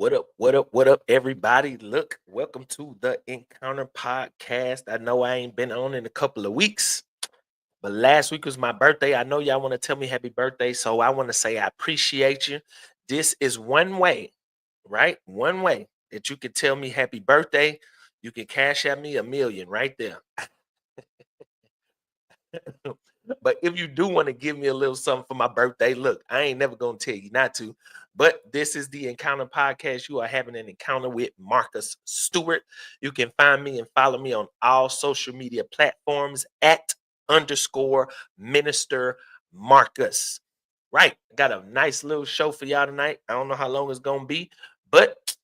What up? What up? What up, everybody? Look, welcome to the Encounter Podcast. I know I ain't been on in a couple of weeks, but last week was my birthday. I know y'all want to tell me happy birthday, so I want to say I appreciate you. This is one way, right? One way that you can tell me happy birthday. You can cash at me 1 million right there. But if you do want to give me a little something for my birthday, look, I ain't never gonna tell you not to. But this is the Encounter Podcast. You are having an encounter with Marcus Stewart. You can find me and follow me on all social media platforms at underscore minister Marcus. Right. Got a nice little show for y'all tonight. I don't know how long it's gonna be, but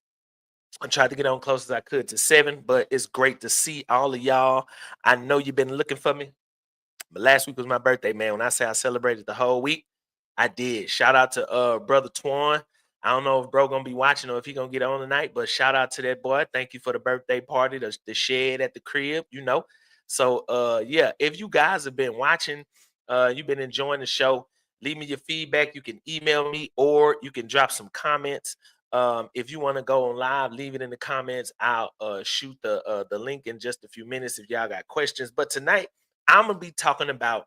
I tried to get on close as I could to 7. But it's great to see all of y'all. I know you've been looking for me. But last week was my birthday, man. When I say I celebrated the whole week, I did. Shout out to brother Twan. I don't know if bro gonna be watching or if he gonna get on tonight, but shout out to that boy. Thank you for the birthday party, the shed at the crib. So yeah, if you guys have been watching, you've been enjoying the show, leave me your feedback. You can email me or you can drop some comments. If you want to go on live, leave it in the comments. I'll shoot the link in just a few minutes if y'all got questions. But tonight I'm gonna be talking about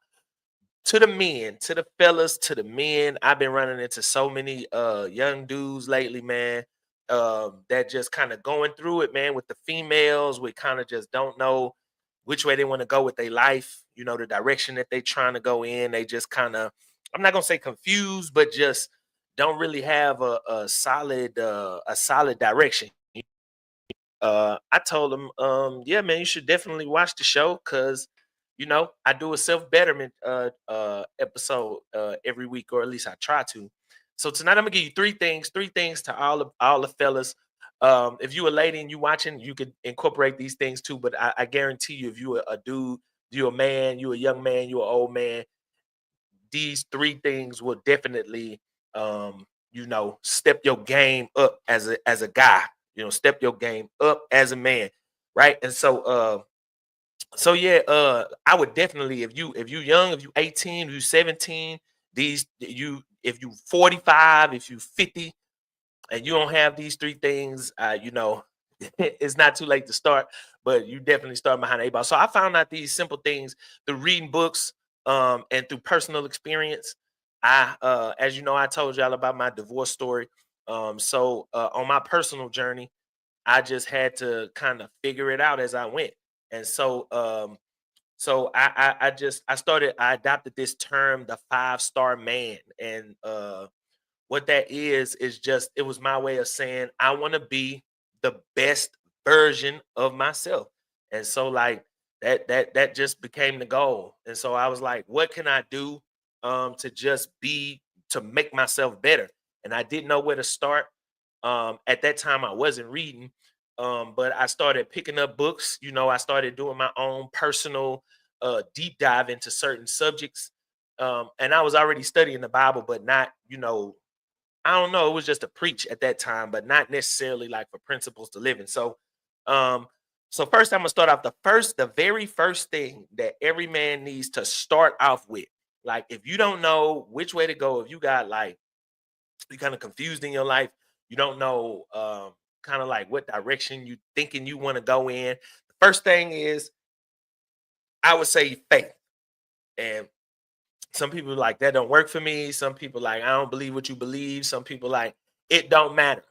to the men, to the fellas, to the men. I've been running into so many young dudes lately, man. That just kind of going through it, man, with the females. We kind of just don't know which way they want to go with their life, the direction that they trying to go in. They just kind of, I'm not gonna say confused, but just don't really have a solid direction. I told him, yeah, man, you should definitely watch the show because, I do a self betterment episode every week, or at least I try to. So tonight I'm gonna give you three things to all the fellas. If you a lady and you watching, you could incorporate these things too. But I guarantee you, if you a dude, you a man, you a young man, you an old man, these three things will definitely step your game up as a guy, step your game up as a man, right? And so yeah, I would definitely, if you young, if you 18, if you 17, these you if you 45, if you 50 and you don't have these three things, it's not too late to start, but you definitely start behind the eight ball. So I found out these simple things through reading books, and through personal experience. As you know, I told y'all about my divorce story. So on my personal journey, I just had to kind of figure it out as I went. And so I adopted this term, the 5-star man. And what that is just, it was my way of saying I want to be the best version of myself. And so like that just became the goal. And so I was like, what can I do to just be to make myself better? And I didn't know where to start. At that time I wasn't reading. But I started picking up books. I started doing my own personal deep dive into certain subjects. And I was already studying the Bible, but not, I don't know. It was just a preach at that time, but not necessarily like for principles to live in. Um, so first I'm gonna start off the very first thing that every man needs to start off with. Like, if you don't know which way to go, if you got like you kind of confused in your life, you don't know kind of like what direction you thinking you want to go in. The first thing is, I would say, faith. And some people like that don't work for me. Some people like, I don't believe what you believe. Some people like, it don't matter.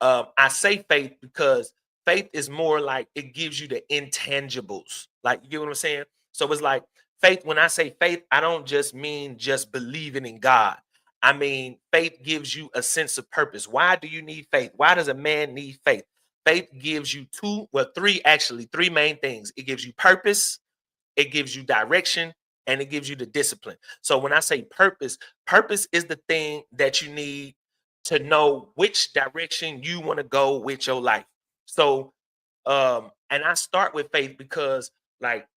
I say faith because faith is more like it gives you the intangibles. Like, you get what I'm saying? So it's like faith. When I say faith, I don't just mean just believing in God. I mean, faith gives you a sense of purpose. Why do you need faith? Why does a man need faith? Faith gives you three main things. It gives you purpose, it gives you direction, and it gives you the discipline. So when I say purpose, purpose is the thing that you need to know which direction you want to go with your life. So and I start with faith because, like,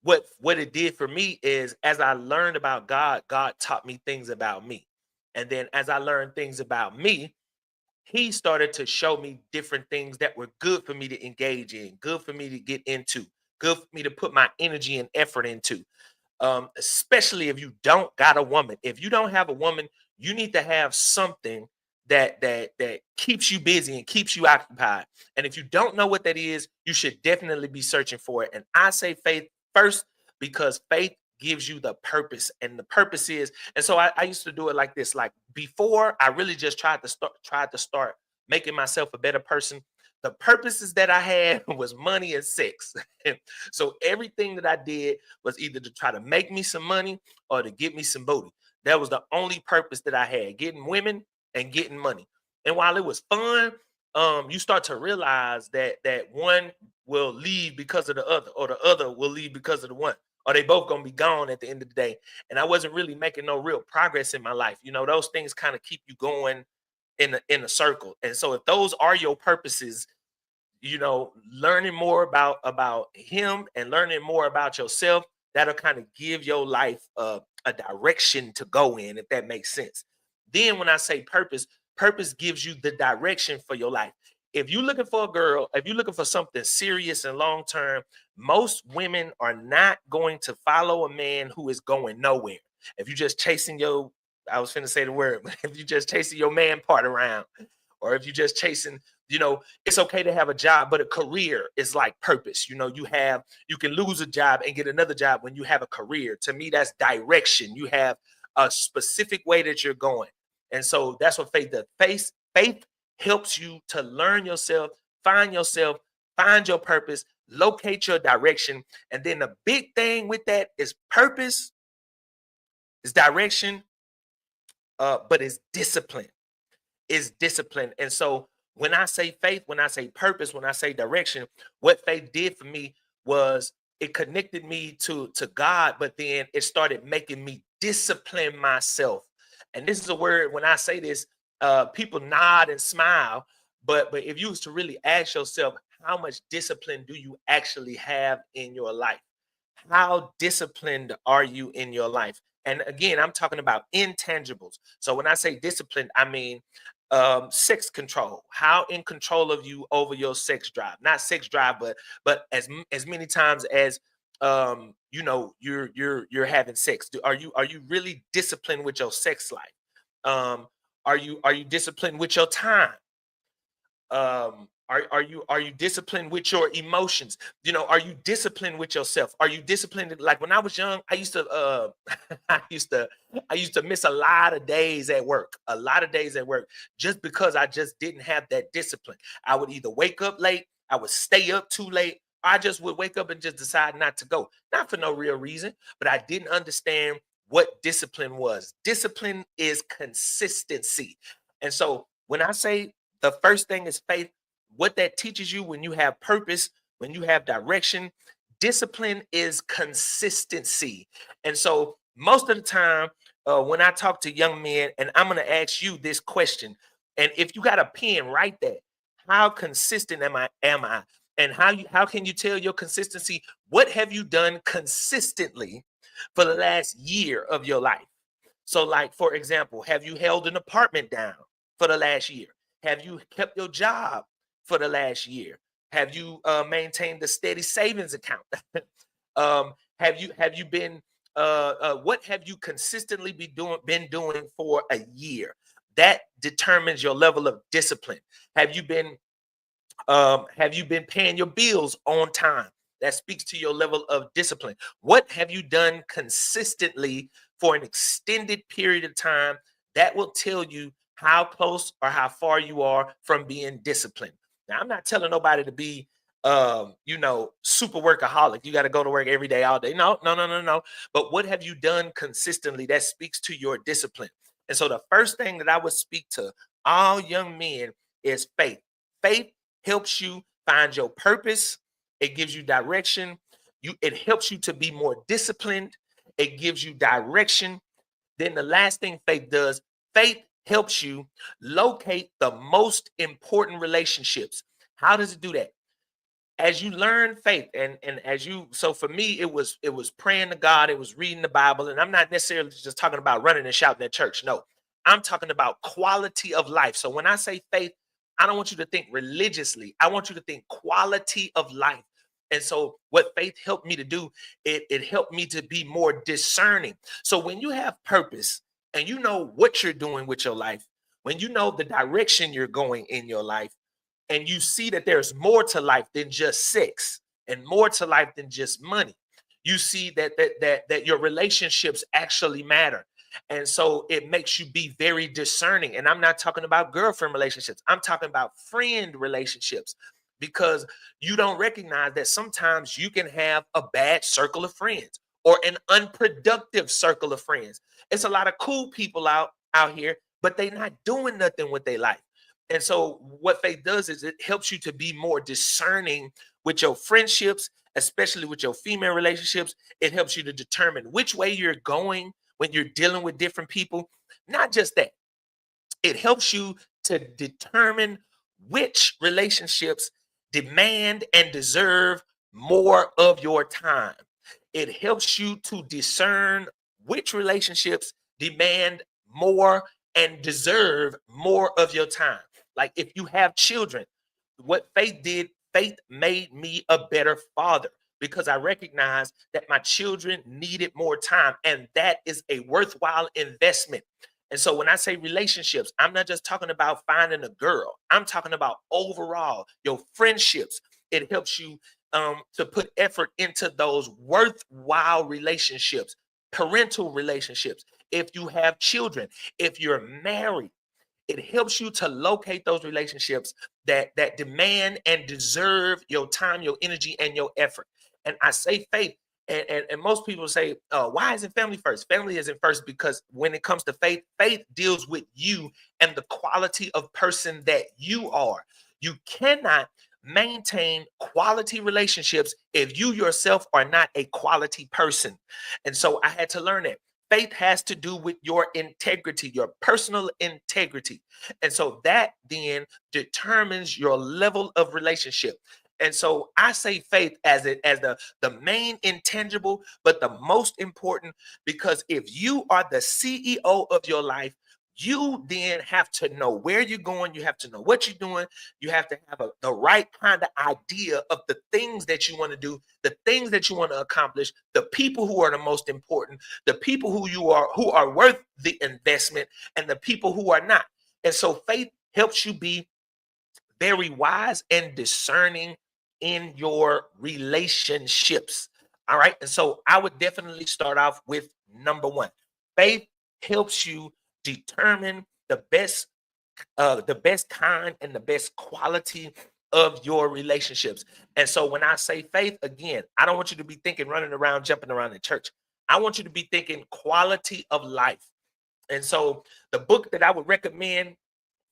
what it did for me is, as I learned about God, God taught me things about me. And then as I learned things about me, he started to show me different things that were good for me to engage in, good for me to get into, good for me to put my energy and effort into. Especially if you don't got a woman. If you don't have a woman, you need to have something that keeps you busy and keeps you occupied. And if you don't know what that is, you should definitely be searching for it. And I say faith first because faith gives you the purpose, and the purpose is. And so I used to do it like this. Like before, I really just tried to start making myself a better person. The purposes that I had was money and sex. So everything that I did was either to try to make me some money or to get me some booty. That was the only purpose that I had: getting women and getting money. And while it was fun, you start to realize that one will leave because of the other, or the other will leave because of the one, or they both gonna be gone at the end of the day. And I wasn't really making no real progress in my life. Those things kind of keep you going in a circle. And so if those are your purposes, learning more about him and learning more about yourself, that'll kind of give your life a direction to go in, if that makes sense. Then when I say purpose, purpose gives you the direction for your life. If you're looking for a girl, if you're looking for something serious and long term, most women are not going to follow a man who is going nowhere. If you're just chasing your, I was finna say the word, but if you're just chasing your man part around, or if you're just chasing, it's okay to have a job, but a career is like purpose. You can lose a job and get another job when you have a career. To me, that's direction. You have a specific way that you're going. And so that's what faith does. Faith helps you to learn yourself, find your purpose, locate your direction. And then the big thing with that is purpose, is direction, but it's discipline. Is discipline. And so when I say faith, when I say purpose, when I say direction, what faith did for me was it connected me to God, but then it started making me discipline myself. And this is a word, when I say this, people nod and smile, but if you was to really ask yourself, how much discipline do you actually have in your life? How disciplined are you in your life? And again, I'm talking about intangibles. So when I say disciplined, I mean sex control. How in control of you over your sex drive? Not sex drive, but as many times as you're having sex. Are you really disciplined with your sex life? Are you disciplined with your time? Are you disciplined with your emotions? Are you disciplined with yourself? Are you disciplined? Like when I was young, I used to I used to miss a lot of days at work, just because I just didn't have that discipline. I would either wake up late, I would stay up too late, I just would wake up and just decide not to go, not for no real reason, but I didn't understand what discipline was. Discipline is consistency. And so when I say the first thing is faith, what that teaches you when you have purpose, when you have direction, discipline is consistency. And so most of the time, when I talk to young men, and I'm going to ask you this question, and if you got a pen, write that. How consistent am I? And how can you tell your consistency? What have you done consistently for the last year of your life? So, like, for example, have you held an apartment down for the last year? Have you kept your job for the last year? Have you maintained a steady savings account? Have you been what have you consistently been doing for a year? That determines your level of discipline. Have you been have you been paying your bills on time? That speaks to your level of discipline. What have you done consistently for an extended period of time? That will tell you how close or how far you are from being disciplined. Now, I'm not telling nobody to be super workaholic. You got to go to work every day, all day. No, no, no, no, no. But what have you done consistently that speaks to your discipline? And so the first thing that I would speak to all young men is faith. Faith helps you find your purpose. It gives you direction. It helps you to be more disciplined. It gives you direction. Then the last thing faith does, faith helps you locate the most important relationships. How does it do that? As you learn faith, and as you, so for me, it was praying to God, it was reading the Bible. And I'm not necessarily just talking about running and shouting at church. No, I'm talking about quality of life. So when I say faith, I don't want you to think religiously, I want you to think quality of life. And so what faith helped me to do, it helped me to be more discerning. So when you have purpose and you know what you're doing with your life, When you know the direction you're going in your life, and you see that there's more to life than just sex and more to life than just money. You see that your relationships actually matter. And so it makes you be very discerning. And I'm not talking about girlfriend relationships. I'm talking about friend relationships, because you don't recognize that sometimes you can have a bad circle of friends or an unproductive circle of friends. It's a lot of cool people out here, but they're not doing nothing with their life. And so what faith does is it helps you to be more discerning with your friendships, especially with your female relationships. It helps you to determine which way you're going when you're dealing with different people. Not just that, it helps you to determine which relationships demand and deserve more of your time. It helps you to discern which relationships demand more and deserve more of your time. Like if you have children, what faith did, faith made me a better father, because I recognized that my children needed more time, and that is a worthwhile investment. And so when I say relationships, I'm not just talking about finding a girl. I'm talking about overall your friendships. It helps you to put effort into those worthwhile relationships, parental relationships. If you have children, if you're married, it helps you to locate those relationships that demand and deserve your time, your energy, and your effort. And I say faith, and most people say, why isn't family first? Family isn't first because when it comes to faith, faith deals with you and the quality of person that you are. You cannot maintain quality relationships if you yourself are not a quality person. And so I had to learn that. Faith has to do with your integrity, your personal integrity. And so that then determines your level of relationship. And so I say faith as the main intangible, but the most important, because if you are the CEO of your life, you then have to know where you're going. You have to know what you're doing. You have to have the right kind of idea of the things that you want to do, the things that you want to accomplish, the people who are the most important, the people who are worth the investment, and the people who are not. And so faith helps you be very wise and discerning in your relationships. All right. And so I would definitely start off with number one. Faith helps you determine the best kind and the best quality of your relationships. And so when I say faith, again, I don't want you to be thinking running around, jumping around in church. I want you to be thinking quality of life. And so the book that I would recommend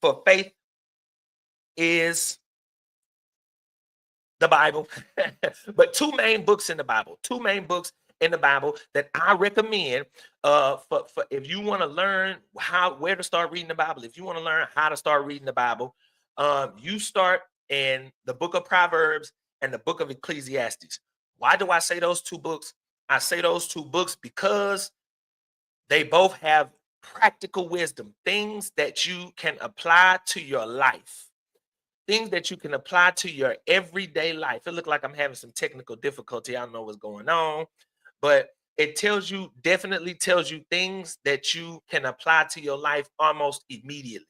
for faith is the Bible. But two main books in the Bible that I recommend for if you want to learn where to start reading the Bible, if you want to learn how to start reading the Bible, you start in the book of Proverbs and the book of Ecclesiastes. Why do I say those two books? I say those two books because they both have practical wisdom, things that you can apply to your life, things that you can apply to your everyday life. It looked like I'm having some technical difficulty. I don't know what's going on, but it definitely tells you things that you can apply to your life almost immediately.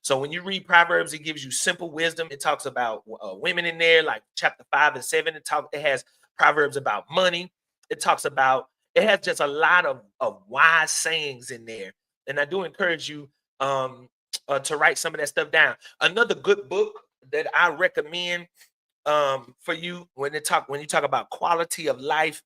So when you read Proverbs, it gives you simple wisdom. It talks about women in there, like chapter 5 and 7. It has Proverbs about money. It has just a lot of wise sayings in there. And I do encourage you to write some of that stuff down. Another good book that I recommend for you when you talk about quality of life,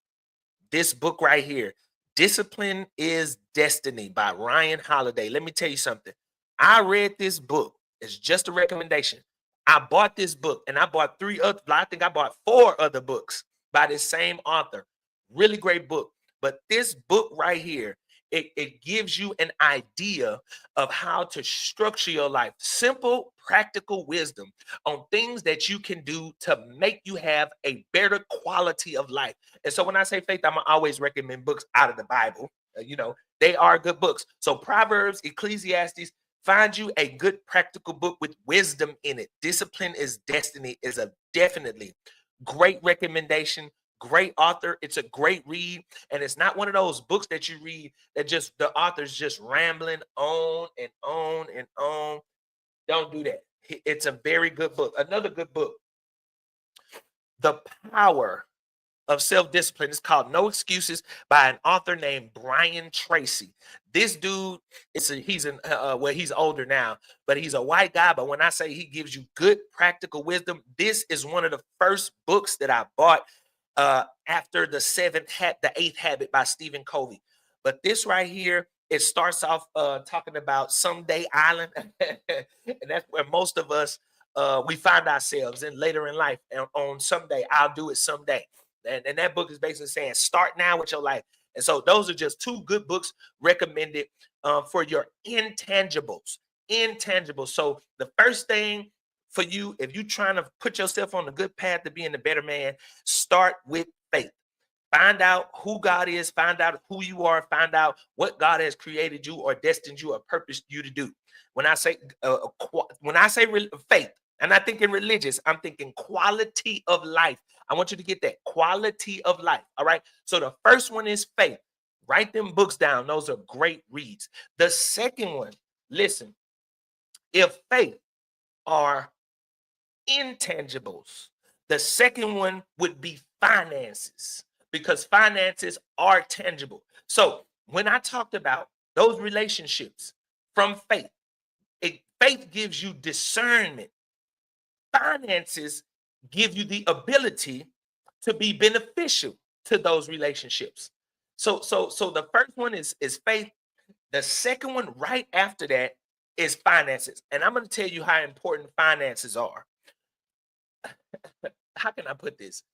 this book right here, Discipline is Destiny by Ryan Holiday. Let me tell you something. I read this book. It's just a recommendation. I bought this book and I bought I think I bought 4 other books by this same author. Really great book. But this book right here, it gives you an idea of how to structure your life. Simple, practical wisdom on things that you can do to make you have a better quality of life. And so when I say faith, I'm gonna always recommend books out of the Bible. They are good books. So Proverbs, Ecclesiastes, find you a good practical book with wisdom in it. Discipline is Destiny is a definitely great recommendation, Great author. It's a great read. And it's not one of those books that you read that just the author's just rambling on and on and on. Don't do that. It's a very good book. Another good book, The Power of Self-Discipline. It's called No Excuses by an author named Brian Tracy. This dude, he's older now, but he's a white guy. But when I say he gives you good practical wisdom, this is one of the first books that I bought after the eighth habit by Stephen Covey. But this right here, it starts off talking about Someday Island, and that's where most of us we find ourselves in later in life. And on someday, I'll do it someday. And that book is basically saying start now with your life. And so those are just two good books recommended for your intangibles. Intangibles. So the first thing for you, if you're trying to put yourself on a good path to being a better man, start with faith. Find out who God is, find out who you are, find out what God has created you or destined you or purposed you to do. When I say faith, and I think in religious, I'm thinking quality of life. I want you to get that quality of life. All right. So the first one is faith. Write them books down. Those are great reads. The second one, listen, if faith are intangibles, the second one would be finances, because finances are tangible. So when I talked about those relationships from faith, faith gives you discernment. Finances give you the ability to be beneficial to those relationships. So the first one is faith. The second one right after that is finances. And I'm going to tell you how important finances are. How can I put this?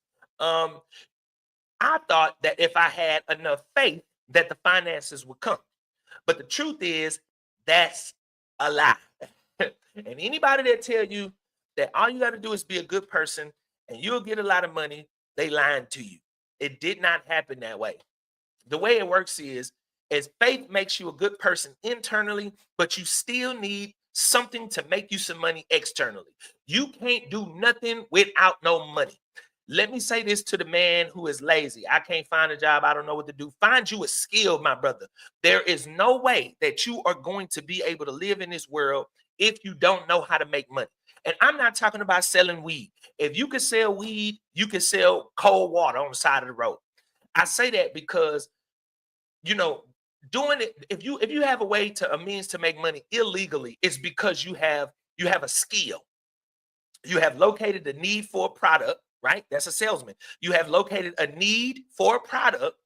I thought that if I had enough faith that the finances would come. But the truth is that's a lie. And anybody that tell you that all you got to do is be a good person and you'll get a lot of money, they lying to you. It did not happen that way. The way it works is faith makes you a good person internally, but you still need something to make you some money externally. You can't do nothing without no money. Let me say this to the man who is lazy. I can't find a job. I don't know what to do. Find you a skill, my brother. There is no way that you are going to be able to live in this world if you don't know how to make money. And I'm not talking about selling weed. If you can sell weed, you can sell cold water on the side of the road. I say that because, you know, doing it, if you have a means to make money illegally, it's because you have a skill. You have located the need for a product, right? That's a salesman. You have located a need for a product,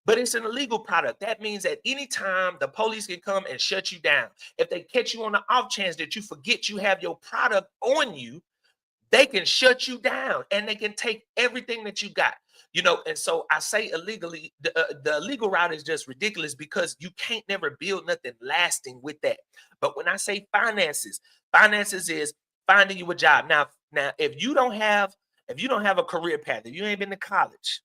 but it's an illegal product. That means at any time the police can come and shut you down. If they catch you on the off chance that you forget you have your product on you, they can shut you down and they can take everything that you got. And so I say illegally, the legal route is just ridiculous because you can't never build nothing lasting with that. But when I say finances is finding you a job. Now, if you don't have a career path, if you ain't been to college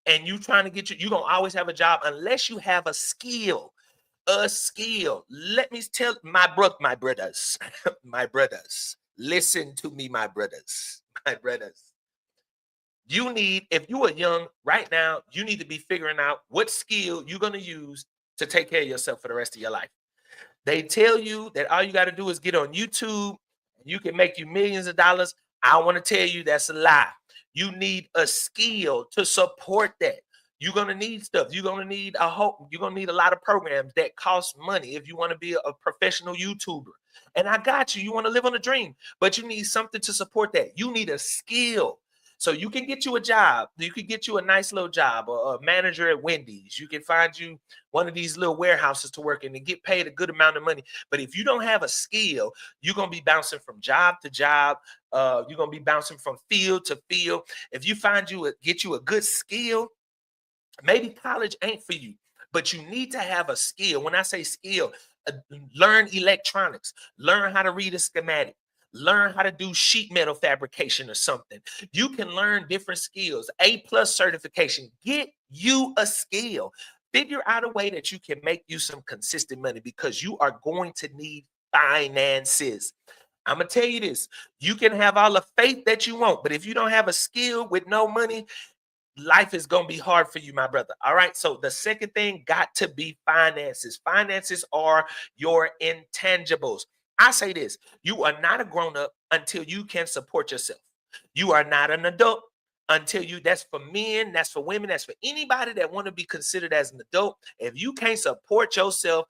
and you trying to you're gonna always have a job unless you have a skill. A skill. Let me tell my brothers, my brothers. Listen to me, my brothers, my brothers. If you are young right now, you need to be figuring out what skill you're going to use to take care of yourself for the rest of your life. They tell you that all you got to do is get on YouTube and you can make you millions of dollars. I want to tell you that's a lie. You need a skill to support that. You're gonna need stuff. You're gonna need a lot of programs that cost money if you want to be a professional YouTuber. And I got you. You want to live on a dream, but you need something to support that. You need a skill. So you can get you a job. You can get you a nice little job, or a manager at Wendy's. You can find you one of these little warehouses to work in and get paid a good amount of money. But if you don't have a skill, you're gonna be bouncing from job to job. You're gonna be bouncing from field to field. If you get you a good skill, maybe college ain't for you, but you need to have a skill. When I say skill, learn electronics, learn how to read a schematic, learn how to do sheet metal fabrication or something. You can learn different skills, A+ certification. Get you a skill. Figure out a way that you can make you some consistent money because you are going to need finances. I'm going to tell you this. You can have all the faith that you want, but if you don't have a skill with no money, life is going to be hard for you, my brother. All right. So the second thing got to be finances. Finances are your intangibles. I say this, you are not a grown up until you can support yourself. You are not an adult until you, that's for men, that's for women, that's for anybody that want to be considered as an adult. If you can't support yourself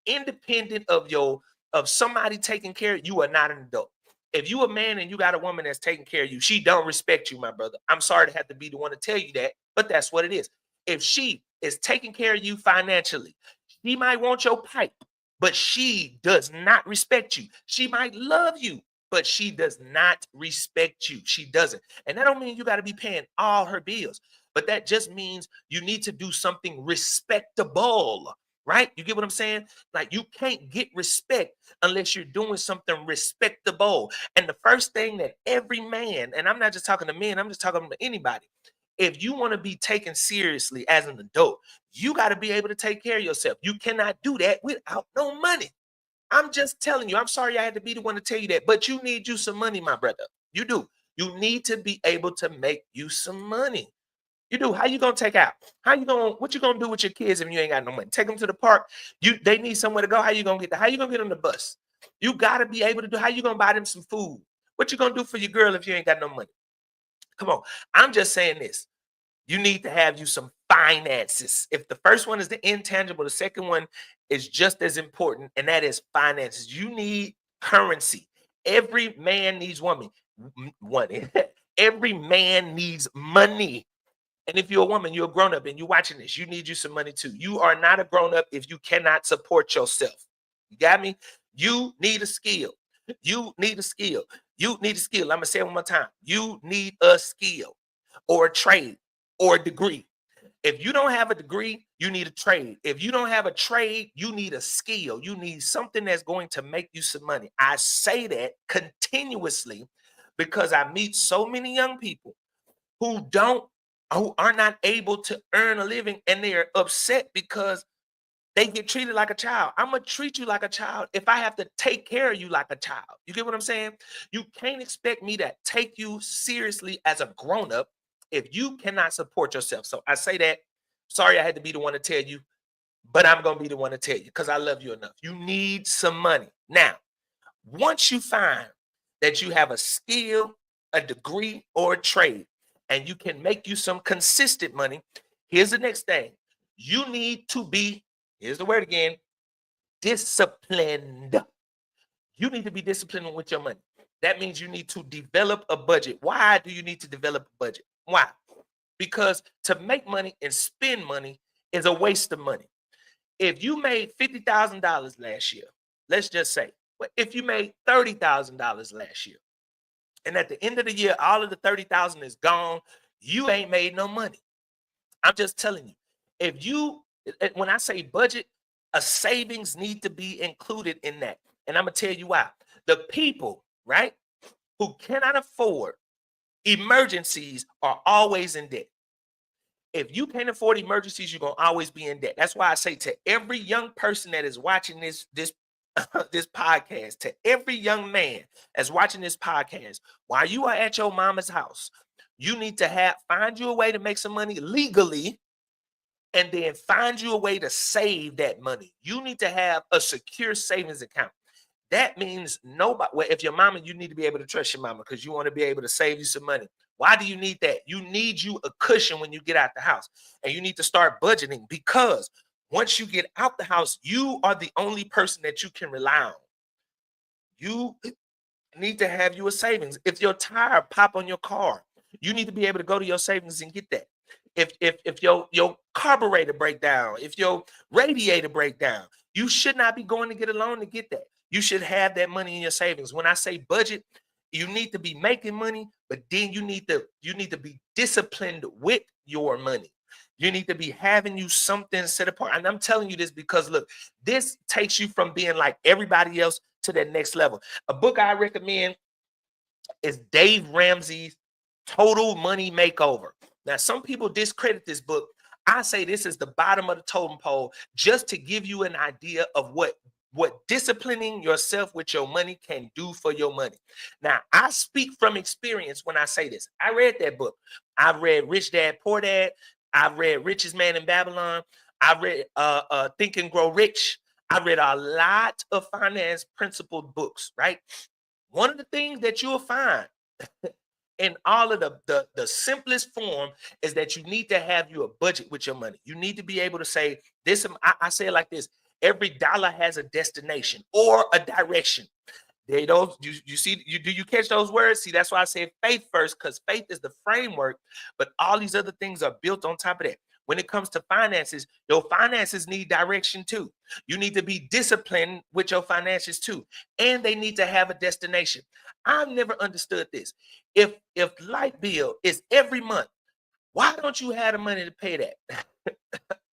independent of somebody taking care of you, you are not an adult. If you a man and you got a woman that's taking care of you, she don't respect you, my brother. I'm sorry to have to be the one to tell you that, but that's what it is. If she is taking care of you financially, she might want your pipe, but she does not respect you. She might love you, but she does not respect you. She doesn't. And that don't mean you got to be paying all her bills, but that just means you need to do something respectable, right? You get what I'm saying? Like, you can't get respect unless you're doing something respectable. And the first thing that every man, and I'm not just talking to men, I'm just talking to anybody. If you want to be taken seriously as an adult, you got to be able to take care of yourself. You cannot do that without no money. I'm just telling you. I'm sorry I had to be the one to tell you that, but you need you some money, my brother. You do. You need to be able to make you some money. You do. How you gonna take out? What you gonna do with your kids if you ain't got no money? Take them to the park. They need somewhere to go. How you gonna get there? How you gonna get on the bus? You gotta be able to do. How you gonna buy them some food? What you gonna do for your girl if you ain't got no money? Come on. I'm just saying this. You need to have you some finances. If the first one is the intangible, the second one is just as important, and that is finances. You need currency. Every man needs money. Every man needs money. And if you're a woman, you're a grown up and you're watching this, you need you some money too. You are not a grown up if you cannot support yourself. You got me? You need a skill. You need a skill. You need a skill. I'm going to say it one more time. You need a skill or a trade or a degree. If you don't have a degree, you need a trade. If you don't have a trade, you need a skill. You need something that's going to make you some money. I say that continuously because I meet so many young people who are not able to earn a living, and they're upset because they get treated like a child. I'm gonna treat you like a child if I have to take care of you like a child. You get what I'm saying? You can't expect me to take you seriously as a grown-up if you cannot support yourself. So I say that. Sorry I had to be the one to tell you, but I'm gonna be the one to tell you because I love you enough. You need some money. Now, once you find that you have a skill, a degree, or a trade, and you can make you some consistent money, here's the next thing. You need to be, here's the word again, disciplined. You need to be disciplined with your money. That means you need to develop a budget. Why do you need to develop a budget? Why? Because to make money and spend money is a waste of money. If you made $50,000 last year, let's just say, if you made $30,000 last year, and at the end of the year, all of the 30,000 is gone, you ain't made no money. I'm just telling you. When I say budget, a savings need to be included in that. And I'm gonna tell you why. The people, right, who cannot afford emergencies are always in debt. If you can't afford emergencies, you're gonna always be in debt. That's why I say to every young person that is watching this this podcast, to every young man that's watching this podcast, while you are at your mama's house, you need to find you a way to make some money legally, and then find you a way to save that money. You need to have a secure savings account. That means nobody, well, if your mama, you need to be able to trust your mama because you want to be able to save you some money. Why do you need that? You need you a cushion when you get out the house, and you need to start budgeting because once you get out the house, you are the only person that you can rely on. You need to have you a savings. If your tire pop on your car, you need to be able to go to your savings and get that. If your carburetor break down, if your radiator break down, you should not be going to get a loan to get that. You should have that money in your savings. When I say budget, you need to be making money, but then you need to be disciplined with your money. You need to be having you something set apart. And I'm telling you this because look, this takes you from being like everybody else to that next level. A book I recommend is Dave Ramsey's Total Money Makeover. Now, some people discredit this book. I say this is the bottom of the totem pole just to give you an idea of what what disciplining yourself with your money can do for your money. Now, I speak from experience when I say this. I read that book. I've read Rich Dad Poor Dad. I've read Richest Man in Babylon. I read Think and Grow Rich. I read a lot of finance principled books, right? One of the things that you'll find in all of the simplest form is that you need to have you a budget with your money. You need to be able to say this. I say it like this: every dollar has a destination or a direction. They don't. You see, do you catch those words? See, that's why I say faith first, because faith is the framework, but all these other things are built on top of that. When it comes to finances, your finances need direction too. You need to be disciplined with your finances too, and they need to have a destination. I've never understood this. If light bill is every month, why don't you have the money to pay that?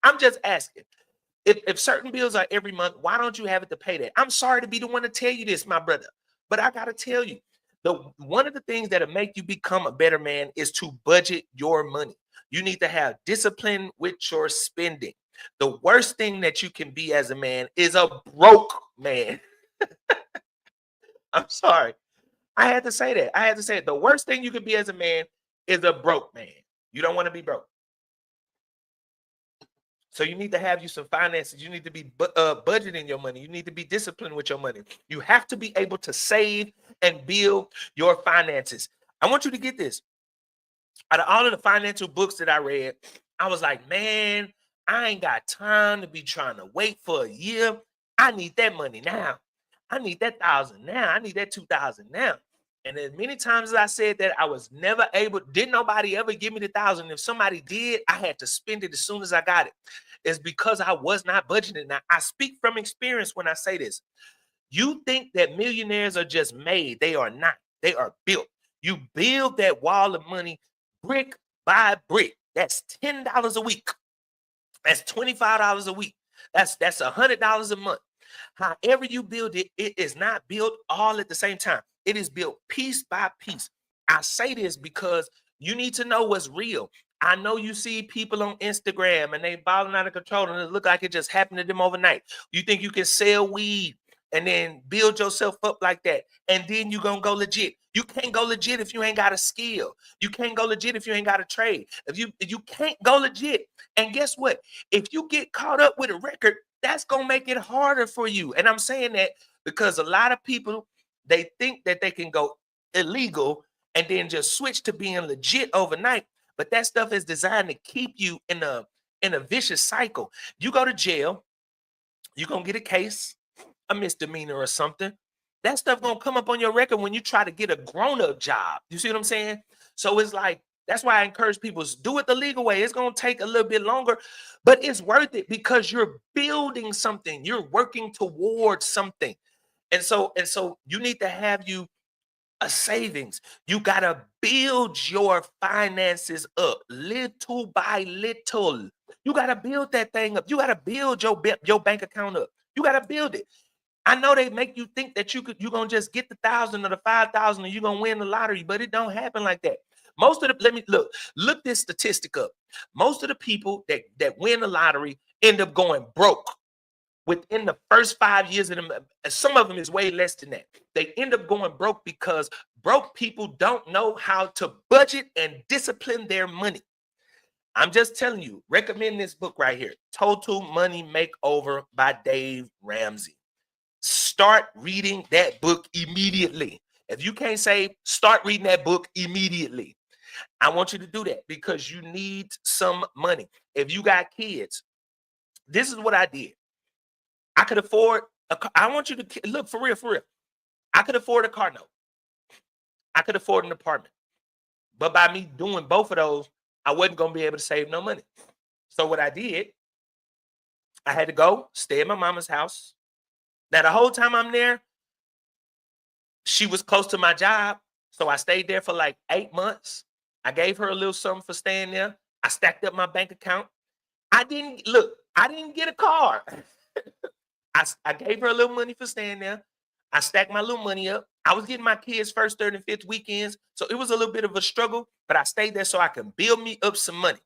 I'm just asking. If certain bills are every month, why don't you have it to pay that? I'm sorry to be the one to tell you this, my brother, but I gotta tell you, the one of the things that'll make you become a better man is to budget your money. You need to have discipline with your spending. The worst thing that you can be as a man is a broke man. I'm sorry. I had to say that. I had to say it. The worst thing you can be as a man is a broke man. You don't want to be broke. So you need to have you some finances. You need to be budgeting your money. You need to be disciplined with your money. You have to be able to save and build your finances. I want you to get this. Out of all of the financial books that I read, I was like, man, I ain't got time to be trying to wait for a year. I need that money now. I need that 1,000 now. I need that 2,000 now. And as many times as I said that, I was never able, didn't nobody ever give me the 1,000. If somebody did, I had to spend it as soon as I got it. It's because I was not budgeting. Now, I speak from experience when I say this. You think that millionaires are just made. They are not. They are built. You build that wall of money brick by brick. That's $10 a week. That's $25 a week. That's $100 a month. However you build it, it is not built all at the same time. It is built piece by piece. I say this because you need to know what's real. I know you see people on Instagram and they balling out of control and it look like it just happened to them overnight. You think you can sell weed and then build yourself up like that, and then you're gonna go legit. You can't go legit if you ain't got a skill. You can't go legit if you ain't got a trade. If you can't go legit, and guess what? If you get caught up with a record, that's gonna make it harder for you. And I'm saying that because a lot of people, they think that they can go illegal and then just switch to being legit overnight. But that stuff is designed to keep you in a vicious cycle. You go to jail, you're gonna get a case, a misdemeanor or something. That stuff gonna come up on your record when you try to get a grown-up job. You see what I'm saying? So it's like, that's why I encourage people to do it the legal way. It's gonna take a little bit longer, but it's worth it because you're building something, you're working towards something. And so you need to have you a savings. You gotta build your finances up little by little. You gotta build that thing up. You gotta build your bank account up. You gotta build it. I know they make you think that you're gonna just get the 1,000 or the 5,000 and you're gonna win the lottery, but it don't happen like that. Most of the let me look this statistic up. Most of the people that win the lottery end up going broke within the first 5 years of them. Some of them is way less than that. They end up going broke because broke people don't know how to budget and discipline their money. I'm just telling you, recommend this book right here, Total Money Makeover by Dave Ramsey. Start reading that book immediately. If you can't save, start reading that book immediately. I want you to do that because you need some money. If you got kids, this is what I did. I could afford I want you to look for real, for real. I could afford a car note. I could afford an apartment. But by me doing both of those, I wasn't going to be able to save no money. So what I did, I had to go stay at my mama's house. Now, the whole time I'm there, she was close to my job. So I stayed there for like 8 months. I gave her a little something for staying there. I stacked up my bank account. I didn't get a car. I gave her a little money for staying there. I stacked my little money up. I was getting my kids' first, third, and fifth weekends. So it was a little bit of a struggle, but I stayed there so I could build me up some money.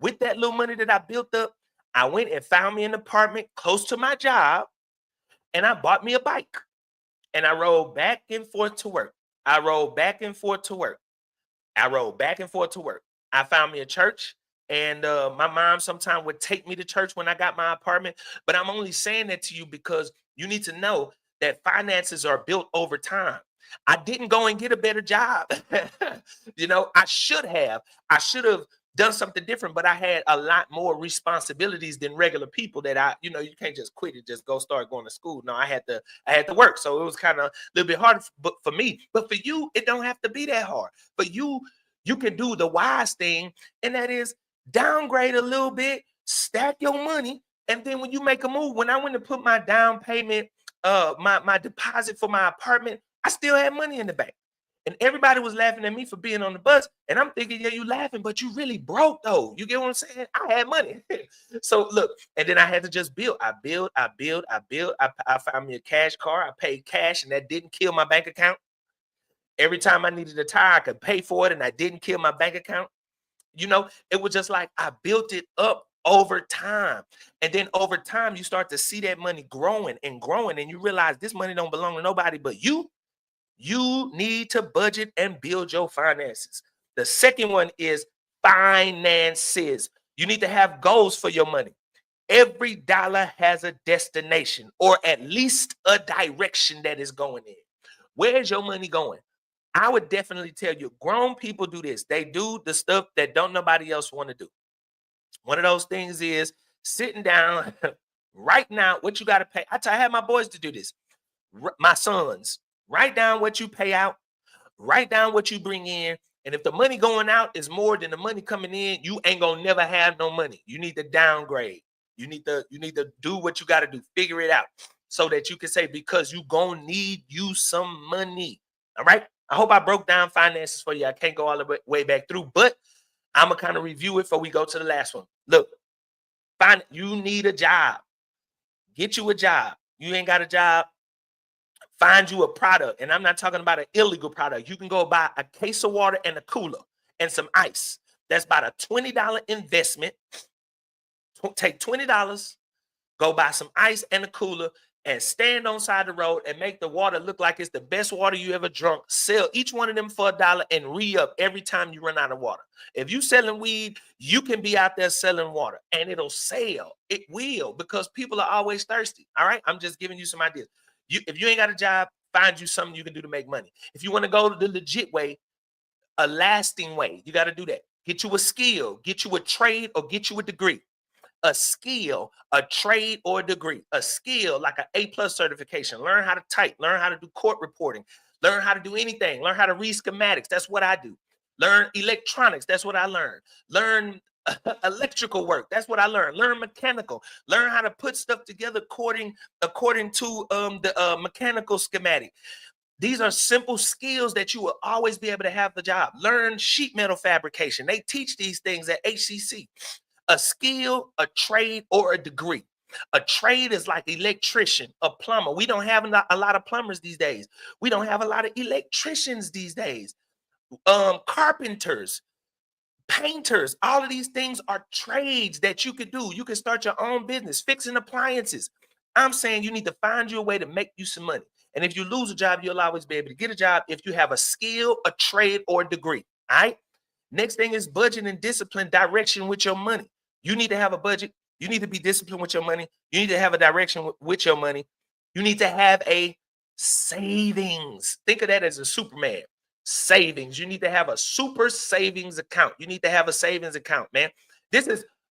With that little money that I built up, I went and found me an apartment close to my job. and I bought me a bike. And I rode back and forth to work. I rode back and forth to work. I rode back and forth to work. I found me a church, and my mom sometimes would take me to church when I got my apartment. But I'm only saying that to you because you need to know that finances are built over time. I didn't go and get a better job. I should have. I should have done something different, but I had a lot more responsibilities than regular people that you can't just quit and just go start going to school. No, I had to work. So it was kind of a little bit harder for me. But for you, it don't have to be that hard. But you can do the wise thing, and that is downgrade a little bit, stack your money, and then when you make a move, when I went to put my down payment, my deposit for my apartment, I still had money in the bank. And everybody was laughing at me for being on the bus. And I'm thinking, yeah, you laughing, but you really broke though. You get what I'm saying? I had money. So look, and then I had to just build. I build. I found me a cash car. I paid cash, and that didn't kill my bank account. Every time I needed a tire, I could pay for it, and I didn't kill my bank account. It was just like I built it up over time. And then over time, you start to see that money growing and growing, and you realize this money don't belong to nobody but you. You need to budget and build your finances. The second one is finances. You need to have goals for your money. Every dollar has a destination or at least a direction that is going in. Where's your money going? I would definitely tell you, grown people do this. They do the stuff that don't nobody else want to do. One of those things is sitting down right now, what you got to pay. I have my boys to do this. My sons, write down what you pay out, write down what you bring in. And if the money going out is more than the money coming in, you ain't gonna never have no money. You need to downgrade. You need to do what you got to do. Figure it out so that you can say, because you gonna need you some money. All right. I hope I broke down finances for you. I can't go all the way back through, but I'm gonna kind of review it before we go to the last one. Look, you need a job. Get you a job. You ain't got a job. Find you a product, and I'm not talking about an illegal product. You can go buy a case of water and a cooler and some ice. That's about a $20 investment. Take $20, go buy some ice and a cooler, and stand on side of the road and make the water look like it's the best water you ever drunk. Sell each one of them for $1 and re-up every time you run out of water. If you selling weed, you can be out there selling water, and it'll sell. It will, because people are always thirsty. All right, I'm just giving you some ideas. If you ain't got a job, find you something you can do to make money. If you want to go the legit way, a lasting way, you got to do that. Get you a skill, get you a trade, or get you a degree. A skill, a trade, or a degree. A skill like an A+ certification. Learn how to type, learn how to do court reporting, learn how to do anything, learn how to read schematics. That's what I do. Learn electronics. That's what I learned. Learn electrical work. That's what I learned. Learn mechanical. Learn how to put stuff together according to the mechanical schematic. These are simple skills that you will always be able to have the job. Learn sheet metal fabrication. They teach these things at HCC. A skill, a trade, or a degree. A trade is like electrician, a plumber. We don't have a lot of plumbers these days. We don't have a lot of electricians these days. Carpenters, painters, all of these things are trades that you could do. You can start your own business, fixing appliances. I'm saying you need to find you a way to make you some money. And if you lose a job, you'll always be able to get a job if you have a skill, a trade, or a degree. All right. Next thing is budget and discipline, direction with your money. You need to have a budget. You need to be disciplined with your money. You need to have a direction with your money. You need to have a savings. Think of that as a Superman. Savings. You need to have a super savings account. You need to have a savings account, man.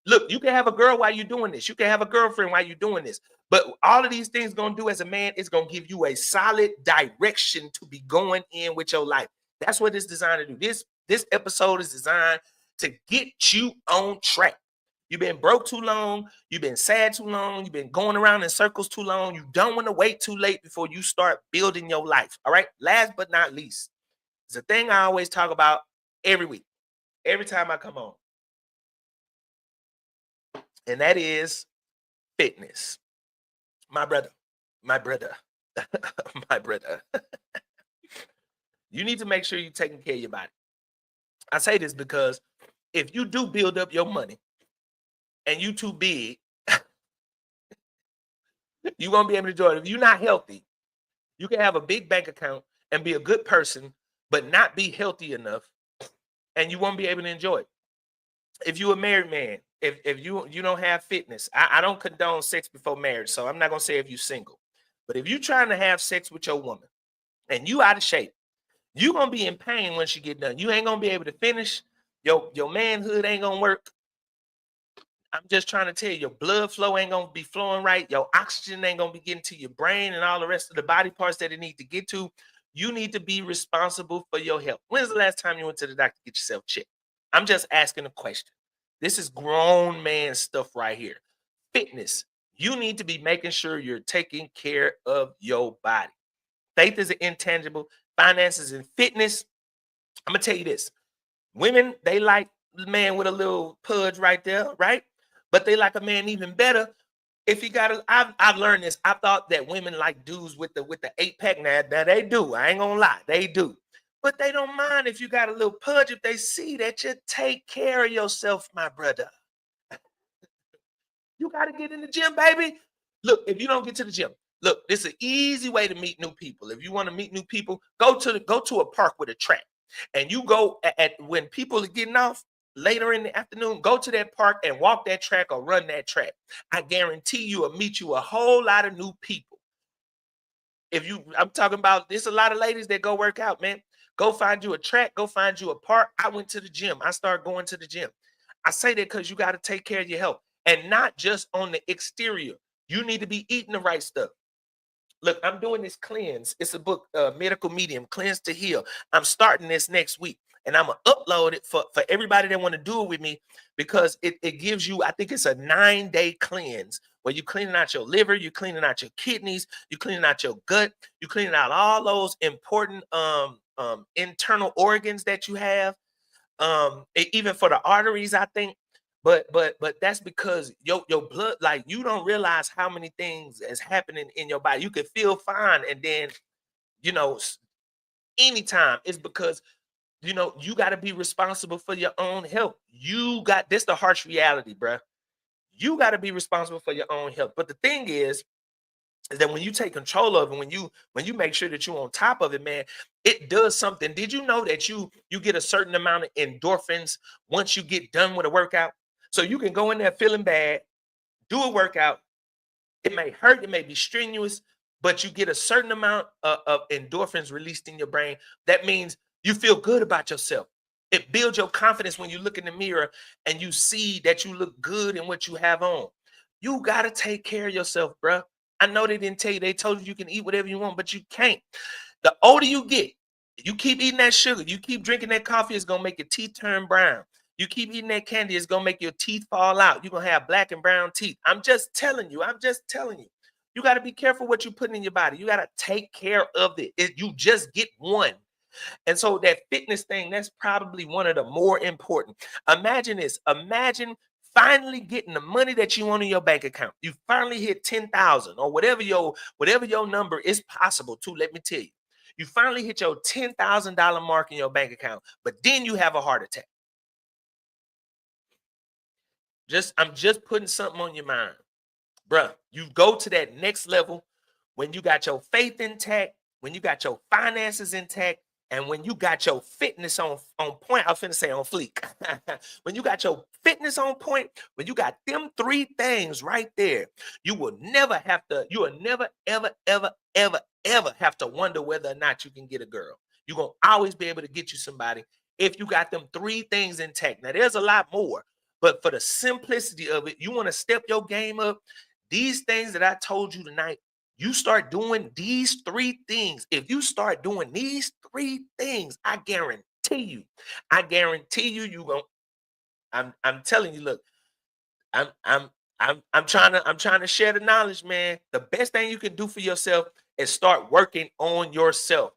Look, you can have a girl while you're doing this. You can have a girlfriend while you're doing this. But all of these things going to do as a man is going to give you a solid direction to be going in with your life. That's what it's designed to do. This episode is designed to get you on track. You've been broke too long. You've been sad too long. You've been going around in circles too long. You don't want to wait too late before you start building your life. All right. Last but not least, it's a thing I always talk about every week, every time I come on. And that is fitness. My brother, my brother. You need to make sure you're taking care of your body. I say this because if you do build up your money and you too big, You won't be able to enjoy it. If you're not healthy, you can have a big bank account and be a good person, but not be healthy enough, and you won't be able to enjoy it. If you're a married man, if you don't have fitness, I don't condone sex before marriage, so I'm not gonna say if you're single. But if you're trying to have sex with your woman and you out of shape, you gonna be in pain once you get done. You ain't gonna be able to finish. Your manhood ain't gonna work. I'm just trying to tell you, your blood flow ain't gonna be flowing right. Your oxygen ain't gonna be getting to your brain and all the rest of the body parts that it need to get to. You need to be responsible for your health. When's the last time you went to the doctor to get yourself checked? I'm just asking a question. This is grown man stuff right here. Fitness. You need to be making sure you're taking care of your body. Faith is an intangible. Finances and fitness. I'm gonna tell you this. Women, they like the man with a little pudge right there, right? But they like a man even better if he got a. I've learned this. I thought that women like dudes with the 8-pack. Now they do. I ain't gonna lie, they do. But they don't mind if you got a little pudge if they see that you take care of yourself, my brother. You got to get in the gym, baby. Look, if you don't get to the gym, look, this is an easy way to meet new people. If you want to meet new people, go to a park with a track, and you go at when people are getting off later in the afternoon. Go to that park and walk that track or run that track. I guarantee you will meet you a whole lot of new people. If you, I'm talking about, there's a lot of ladies that go work out, man. Go find you a track, go find you a park. I went to the gym. I started going to the gym. I say that because you got to take care of your health and not just on the exterior. You need to be eating the right stuff. Look, I'm doing this cleanse. It's a book, Medical Medium, Cleanse to Heal. I'm starting this next week, and I'm gonna upload it for everybody that want to do it with me because it gives you, I think it's a 9-day cleanse where you cleaning out your liver, you cleaning out your kidneys, you cleaning out your gut, you cleaning out all those important internal organs that you have, even for the arteries, I think. But that's because your blood, like, you don't realize how many things is happening in your body. You can feel fine, and then, you know anytime, it's because, you got to be responsible for your own health. You got this, the harsh reality, bruh. You got to be responsible for your own health. But the thing is that when you take control of it, when you make sure that you're on top of it, man, it does something. Did you know that you get a certain amount of endorphins once you get done with a workout? So you can go in there feeling bad, do a workout. It may hurt, it may be strenuous, but you get a certain amount of endorphins released in your brain. That means you feel good about yourself. It builds your confidence when you look in the mirror and you see that you look good in what you have on. You got to take care of yourself, bruh. I know they didn't tell you, they told you can eat whatever you want, but you can't. The older you get, you keep eating that sugar, you keep drinking that coffee, it's gonna make your teeth turn brown. You keep eating that candy, it's gonna make your teeth fall out. You're gonna have black and brown teeth. I'm just telling you, I'm just telling you. You got to be careful what you put in your body. You got to take care of it. You just get one. And so that fitness thing, that's probably one of the more important. Imagine this. Imagine finally getting the money that you want in your bank account. You finally hit 10,000 or whatever your number is possible to, let me tell you. You finally hit your $10,000 mark in your bank account, but then you have a heart attack. I'm just putting something on your mind. Bruh, you go to that next level when you got your faith intact, when you got your finances intact, and when you got your fitness on point. I was finna say on fleek. When you got your fitness on point, when you got them three things right there, you will never have to, you will never, ever, ever, ever, ever have to wonder whether or not you can get a girl. You're gonna always be able to get you somebody if you got them three things intact. Now, there's a lot more, but for the simplicity of it, you want to step your game up. These things that I told you tonight, you start doing these three things. If you start doing these three things, I guarantee you, you going I'm telling you, look, I'm I'm I'm trying to share the knowledge, man. The best thing you can do for yourself is start working on yourself,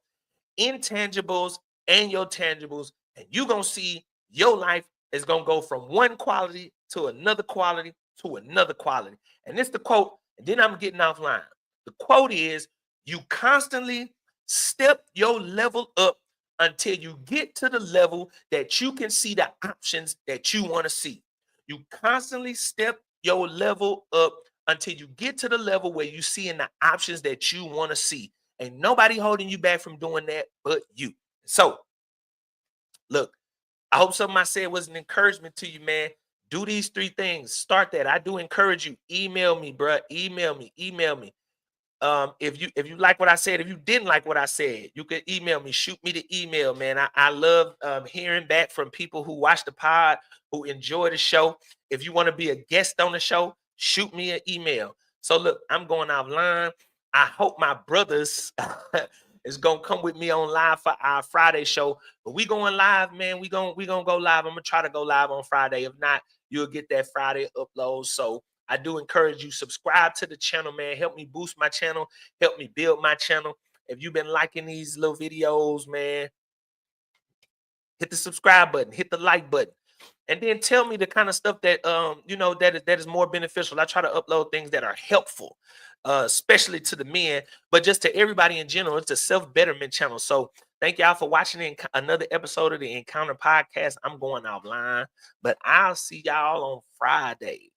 intangibles and your tangibles, and you're gonna see your life is gonna go from one quality to another quality to another quality. And it's the quote, and then I'm getting offline. The quote is, you constantly step your level up until you get to the level that you can see the options that you want to see. You constantly step your level up until you get to the level where you seeing the options that you want to see. Ain't nobody holding you back from doing that but you. So, look, I hope something I said was an encouragement to you, man. Do these 3 things. Start that. I do encourage you. Email me, bruh. Email me. Email me. If you like what I said, if you didn't like what I said, you can email me, shoot me the email, man. I love hearing back from people who watch the pod, who enjoy the show. If you want to be a guest on the show, shoot me an email. So look, I'm going offline. I hope my brothers is gonna come with me on live for our Friday show. But we going live, man. We gonna go live. I'm gonna try to go live on Friday. If not, you'll get that Friday upload. So I do encourage you, subscribe to the channel, man. Help me boost my channel. Help me build my channel. If you've been liking these little videos, man, hit the subscribe button, hit the like button. And then tell me the kind of stuff that that is more beneficial. I try to upload things that are helpful, especially to the men, but just to everybody in general. It's a self-betterment channel. So thank y'all for watching another episode of the Encounter Podcast. I'm going offline, but I'll see y'all on Friday.